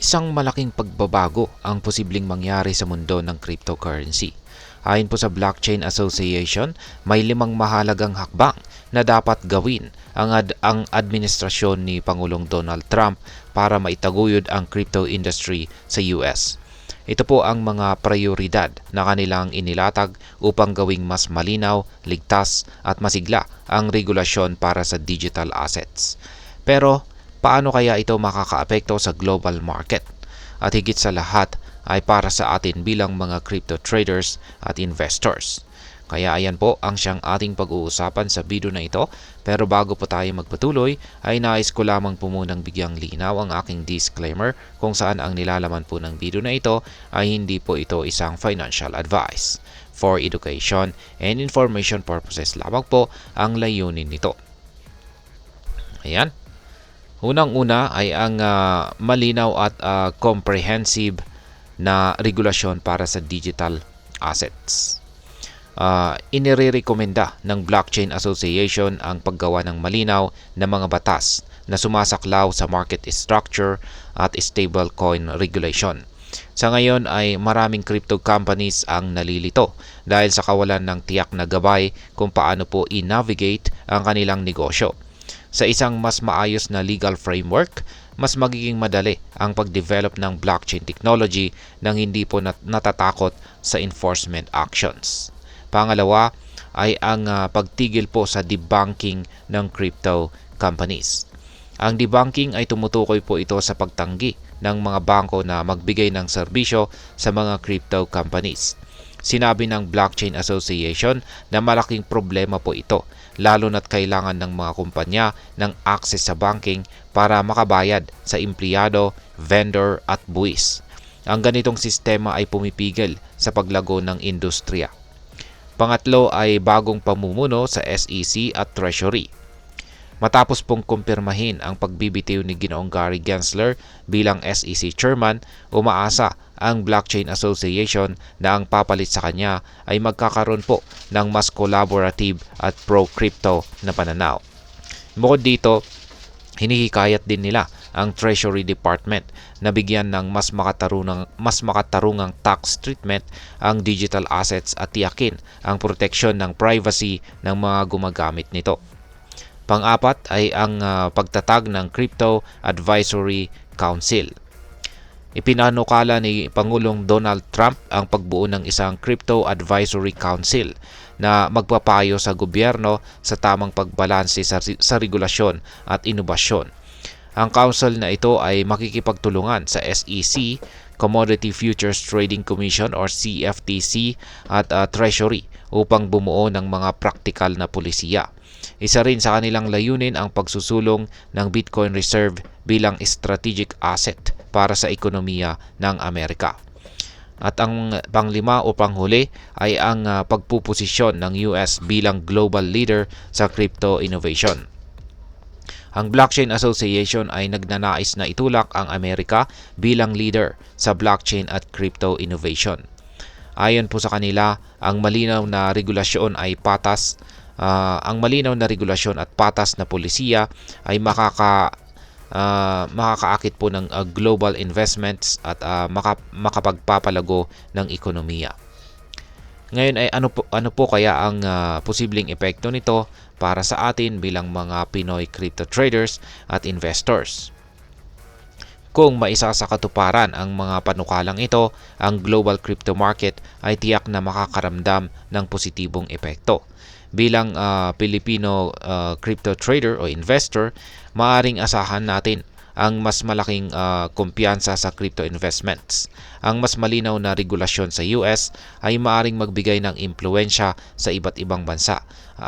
Isang malaking pagbabago ang posibleng mangyari sa mundo ng cryptocurrency. Ayon po sa Blockchain Association, may 5 mahalagang hakbang na dapat gawin ang administrasyon ni Pangulong Donald Trump para maitaguyod ang crypto industry sa US. Ito po ang mga prioridad na kanilang inilatag upang gawing mas malinaw, ligtas at masigla ang regulasyon para sa digital assets. Pero paano kaya ito makakaapekto sa global market? At higit sa lahat ay para sa atin bilang mga crypto traders at investors. Kaya ayan po ang siyang ating pag-uusapan sa video na ito. Pero bago po tayo magpatuloy ay nais ko lamang po munang bigyang linaw ang aking disclaimer kung saan ang nilalaman po ng video na ito ay hindi po ito isang financial advice. For education and information purposes lamang po ang layunin nito. Ayan. Unang-una ay ang malinaw at comprehensive na regulasyon para sa digital assets. Inirekomenda ng Blockchain Association ang paggawa ng malinaw na mga batas na sumasaklaw sa market structure at stablecoin regulation. Sa ngayon ay maraming crypto companies ang nalilito dahil sa kawalan ng tiyak na gabay kung paano po i-navigate ang kanilang negosyo. Sa isang mas maayos na legal framework, mas magiging madali ang pag-develop ng blockchain technology nang hindi po natatakot sa enforcement actions. Pangalawa ay ang pagtigil po sa debunking ng crypto companies. Ang debunking ay tumutukoy po ito sa pagtanggi ng mga bangko na magbigay ng serbisyo sa mga crypto companies. Sinabi ng Blockchain Association na malaking problema po ito, lalo na't kailangan ng mga kumpanya ng access sa banking para makabayad sa empleyado, vendor at buwis. Ang ganitong sistema ay pumipigil sa paglago ng industriya. Pangatlo ay bagong pamumuno sa SEC at Treasury. Matapos pong kumpirmahin ang pagbibitiw ni Ginoong Gary Gensler bilang SEC Chairman, umaasa ang Blockchain Association na ang papalit sa kanya ay magkakaroon po ng mas collaborative at pro-crypto na pananaw. Bukod dito, hinihikayat din nila ang Treasury Department na bigyan ng mas makatarungang tax treatment ang digital assets at tiyakin ang proteksyon ng privacy ng mga gumagamit nito. Pang-apat ay ang pagtatag ng Crypto Advisory Council. Ipinanukala ni Pangulong Donald Trump ang pagbuo ng isang Crypto Advisory Council na magpapayo sa gobyerno sa tamang pagbalanse sa regulasyon at inobasyon. Ang council na ito ay makikipagtulungan sa SEC, Commodity Futures Trading Commission or CFTC at Treasury upang bumuo ng mga praktikal na pulisiya. Isa rin sa kanilang layunin ang pagsusulong ng Bitcoin Reserve bilang strategic asset para sa ekonomiya ng Amerika. At ang panglima o panghuli ay ang pagpuposisyon ng US bilang global leader sa crypto innovation. Ang Blockchain Association ay nagnanais na itulak ang Amerika bilang leader sa blockchain at crypto innovation. Ayon po sa kanila, ang malinaw na regulasyon at patas na polisiya ay makakaakit po ng global investments at makapagpapalago ng ekonomiya. Ngayon ay ano po kaya ang posibleng epekto nito para sa atin bilang mga Pinoy crypto traders at investors? Kung maisasakatuparan ang mga panukalang ito, ang global crypto market ay tiyak na makakaramdam ng positibong epekto. Bilang Filipino crypto trader o investor, maaaring asahan natin ang mas malaking kumpiyansa sa crypto investments. Ang mas malinaw na regulasyon sa US ay maaaring magbigay ng impluwensya sa iba't ibang bansa,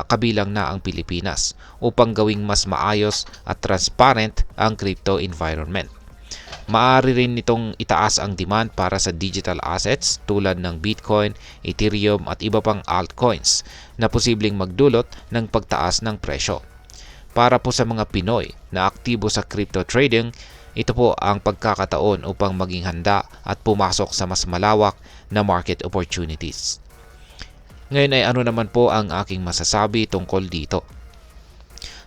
kabilang na ang Pilipinas, upang gawing mas maayos at transparent ang crypto environment. Maaari rin nitong itaas ang demand para sa digital assets tulad ng Bitcoin, Ethereum at iba pang altcoins na posibleng magdulot ng pagtaas ng presyo. Para po sa mga Pinoy na aktibo sa crypto trading, ito po ang pagkakataon upang maging handa at pumasok sa mas malawak na market opportunities. Ngayon ay ano naman po ang aking masasabi tungkol dito?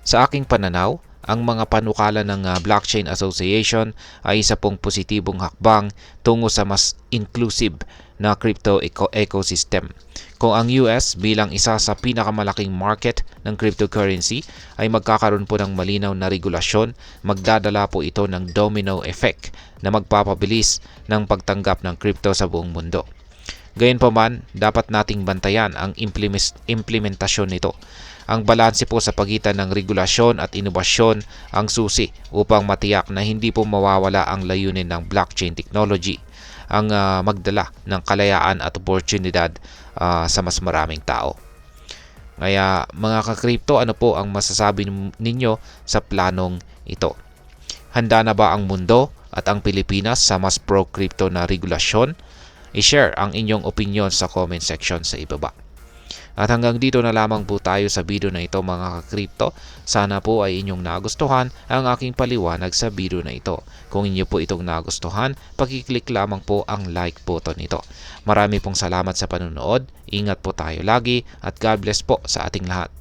Sa aking pananaw, ang mga panukala ng Blockchain Association ay isa pong positibong hakbang tungo sa mas inclusive na crypto ecosystem. Kung ang US bilang isa sa pinakamalaking market ng cryptocurrency ay magkakaroon po ng malinaw na regulasyon, magdadala po ito ng domino effect na magpapabilis ng pagtanggap ng crypto sa buong mundo. Gayunpaman, dapat nating bantayan ang implementasyon nito. Ang balanse po sa pagitan ng regulasyon at inobasyon ang susi upang matiyak na hindi po mawawala ang layunin ng blockchain technology, ang magdala ng kalayaan at oportunidad sa mas maraming tao. Kaya mga ka-crypto, ano po ang masasabi ninyo sa planong ito? Handa na ba ang mundo at ang Pilipinas sa mas pro-crypto na regulasyon? I-share ang inyong opinion sa comment section sa ibaba. At hanggang dito na lamang po tayo sa video na ito mga ka-crypto. Sana po ay inyong nagustuhan ang aking paliwanag sa video na ito. Kung inyo po itong nagustuhan, pakiclick lamang po ang like button nito. Marami pong salamat sa panonood. Ingat po tayo lagi at God bless po sa ating lahat.